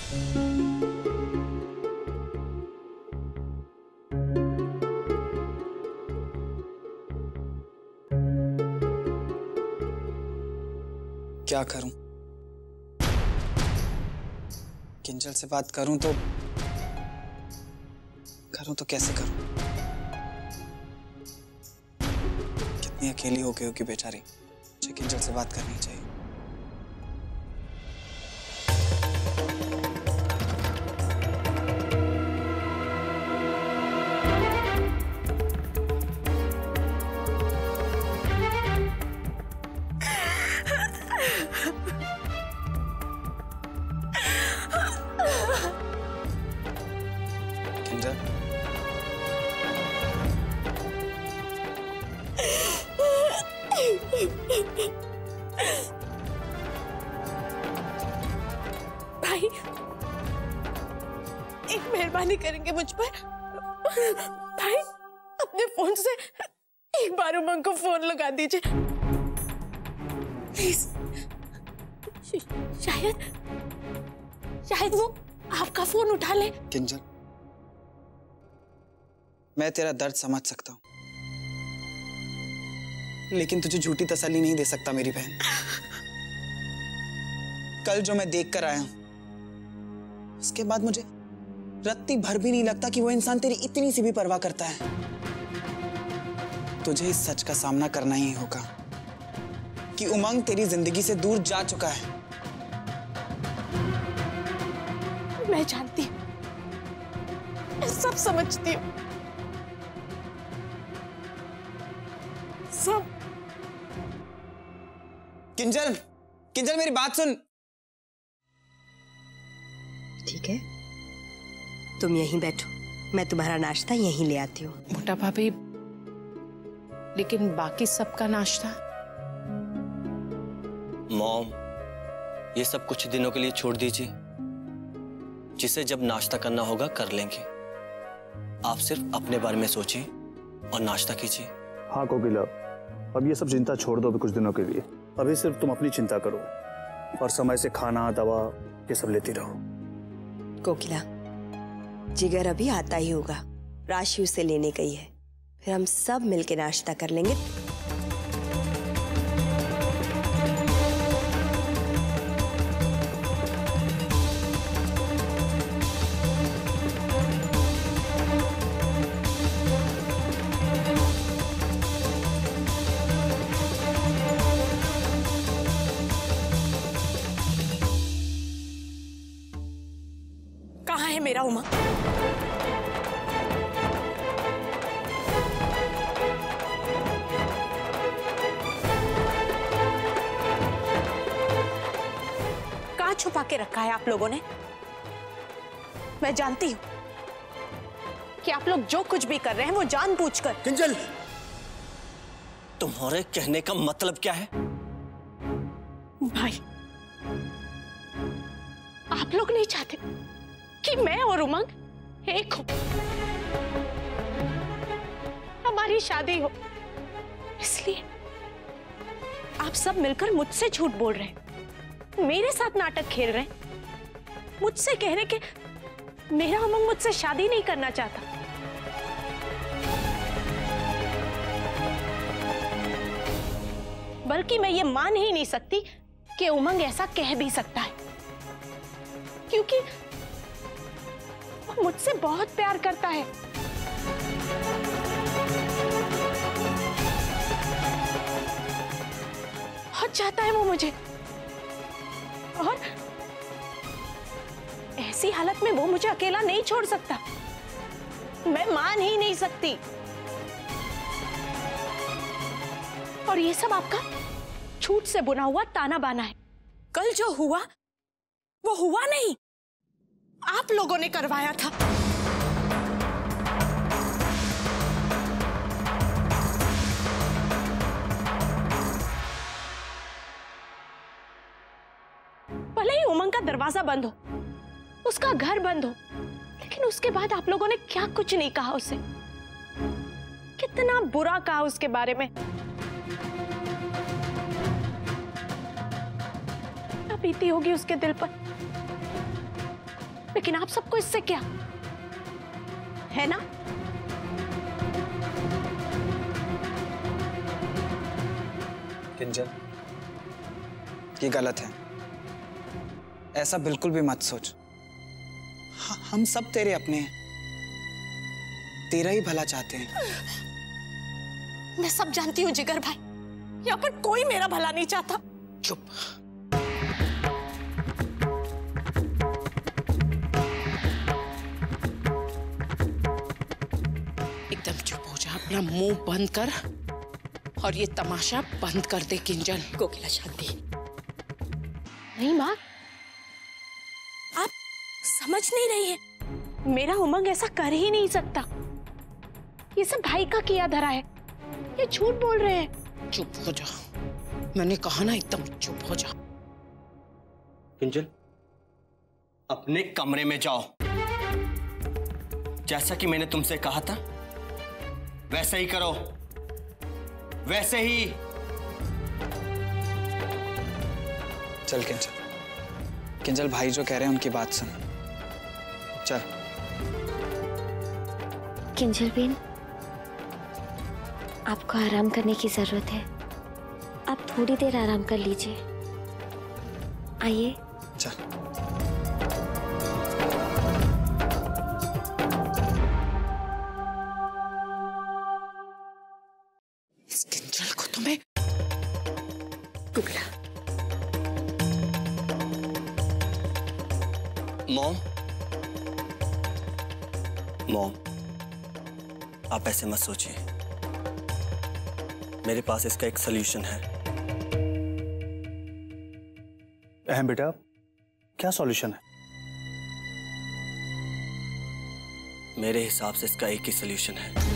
क्या करूं? किंजल से बात करूं तो कैसे करूं? कितनी अकेली हो गई होगी बेचारी। मुझे किंजल से बात करनी चाहिए। किंजल, भाई, एक मेहरबानी करेंगे मुझ पर? भाई, अपने फोन से एक बार उमंग को फोन लगा दीजिए प्लीज। शायद वो आपका फोन उठा ले। किंजल, मैं तेरा दर्द समझ सकता हूं, लेकिन तुझे झूठी तसल्ली नहीं दे सकता मेरी बहन। कल जो मैं देख कर आया हूं, उसके बाद मुझे रत्ती भर भी नहीं लगता कि वो इंसान तेरी इतनी सी भी परवाह करता है। तुझे इस सच का सामना करना ही होगा कि उमंग तेरी जिंदगी से दूर जा चुका है। मैं जानती हूँ, मैं सब समझती हूँ, सब। किंजल, किंजल मेरी बात सुन। ठीक है, तुम यहीं बैठो, मैं तुम्हारा नाश्ता यहीं ले आती हूँ। मोटा भाभी, लेकिन बाकी सबका नाश्ता? मॉम, ये सब कुछ दिनों के लिए छोड़ दीजिए। जिसे जब नाश्ता करना होगा कर लेंगे। आप सिर्फ अपने बारे में सोचिए और नाश्ता कीजिए। हाँ कोकिला, अब ये सब चिंता छोड़ दो अभी कुछ दिनों के लिए। अभी सिर्फ तुम अपनी चिंता करो और समय से खाना दवा ये सब लेती रहो। कोकिला, जिगर अभी आता ही होगा, राशि उसे लेने गई है, फिर हम सब मिलके नाश्ता कर लेंगे। कहाँ है मेरा उमंग? कहाँ छुपा के रखा है आप लोगों ने? मैं जानती हूं कि आप लोग जो कुछ भी कर रहे हैं वो जानबूझकर। किंजल, तुम्हारे कहने का मतलब क्या है? भाई, आप लोग नहीं चाहते कि मैं और उमंग एक हो, हमारी शादी हो, इसलिए आप सब मिलकर मुझसे झूठ बोल रहे हैं, मेरे साथ नाटक खेल रहे हैं, मुझसे कह रहे कि मेरा उमंग मुझसे शादी नहीं करना चाहता। बल्कि मैं ये मान ही नहीं सकती कि उमंग ऐसा कह भी सकता है, क्योंकि वो मुझसे बहुत प्यार करता है। बहुत चाहता है वो मुझे, और ऐसी हालत में वो मुझे अकेला नहीं छोड़ सकता। मैं मान ही नहीं सकती। और ये सब आपका झूठ से बुना हुआ ताना बाना है। कल जो हुआ वो हुआ नहीं, आप लोगों ने करवाया था। भले ही उमंग का दरवाजा बंद हो, उसका घर बंद हो, लेकिन उसके बाद आप लोगों ने क्या कुछ नहीं कहा उसे। कितना बुरा कहा उसके बारे में। क्या बीती होगी उसके दिल पर। लेकिन आप सबको इससे क्या है ना? किंजल, ये गलत है। ऐसा बिल्कुल भी मत सोच। हम सब तेरे अपने हैं, तेरा ही भला चाहते हैं। मैं सब जानती हूँ जिगर भाई, यहाँ पर कोई मेरा भला नहीं चाहता। चुप। एकदम चुप हो जा, अपना मुंह बंद कर और ये तमाशा बंद कर दे किंजल। कोकिला शांति। नहीं माँ, आप समझ नहीं रही हैं। मेरा उमंग ऐसा कर ही नहीं सकता। ये सब भाई का किया धरा है। ये झूठ बोल रहे हैं। चुप हो जा, मैंने कहा ना एकदम चुप हो जा। किंजल, अपने कमरे में जाओ। जैसा कि मैंने तुमसे कहा था वैसे ही करो, वैसे ही। चल किंजल, किंजल भाई जो कह रहे हैं उनकी बात सुन। चल। किंजल बेन, आपको आराम करने की जरूरत है। आप थोड़ी देर आराम कर लीजिए। आइए। चल। इस किंजल को तुम्हें कोकिला। मॉम, मॉम, आप ऐसे मत सोचिए। मेरे पास इसका एक सलूशन है। अहम बेटा, क्या सॉल्यूशन है? मेरे हिसाब से इसका एक ही सलूशन है।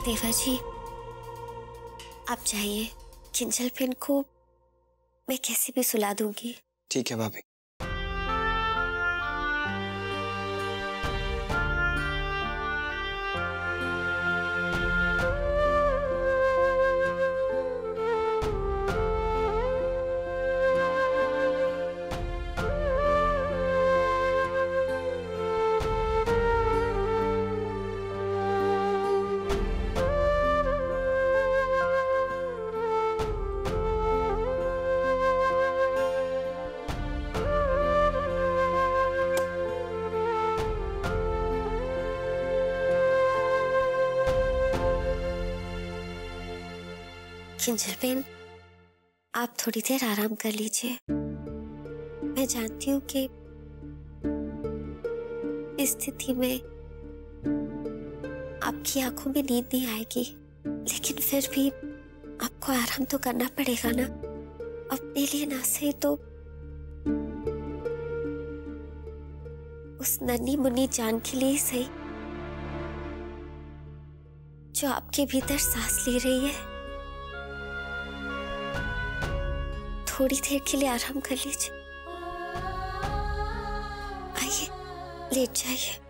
देवा जी, आप जाइए। किंजल बेन को मैं कैसे भी सुला दूंगी। ठीक है भाभी। किंजल बेन, आप थोड़ी देर आराम कर लीजिए। मैं जानती हूँ कि इस स्थिति में आपकी आंखों में नींद नहीं आएगी, लेकिन फिर भी आपको आराम तो करना पड़ेगा ना। अपने लिए ना सही तो उस नन्ही मुन्नी जान के लिए सही जो आपके भीतर सांस ले रही है। थोड़ी देर के लिए आराम कर लीजिए। आइए, लेट जाइए।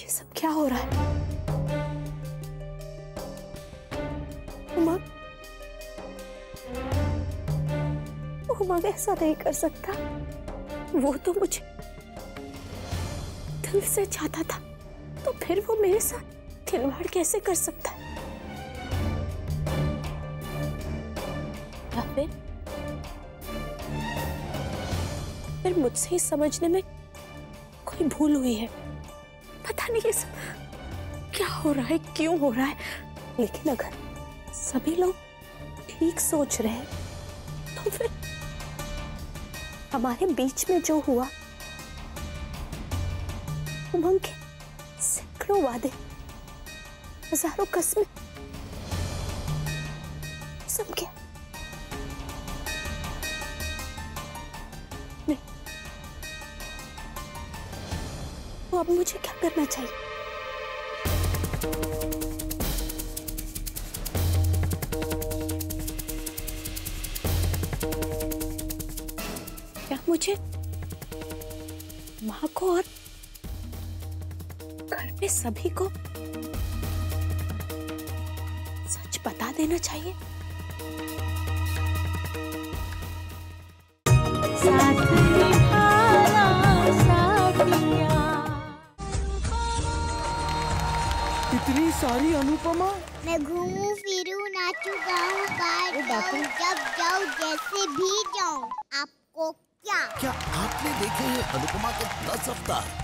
ये सब क्या हो रहा है? उमंग, उमंग ऐसा नहीं कर सकता। वो तो मुझे दिल से चाहता था, तो फिर वो मेरे साथ खिलवाड़ कैसे कर सकता है? या फिर मुझसे ही समझने में कोई भूल हुई है। पता नहीं ये सब क्या हो रहा है, क्यों हो रहा है। लेकिन अगर सभी लोग ठीक सोच रहे हैं तो फिर हमारे बीच में जो हुआ, उमंग के सैकड़ों वादे, हजारों कस्में, सब क्या? नहीं, तो अब मुझे क्या करना चाहिए? क्या मुझे माँ को और घर पे सभी को सच बता देना चाहिए? इतनी सारी अनुपमा। मैं घूमूं फिरूं नाचूं गाऊं बाहर जाऊं जब जाऊं जैसे भी जाऊं, आपको क्या क्या आपने देखे हैं अनुपमा के 10 अवतार?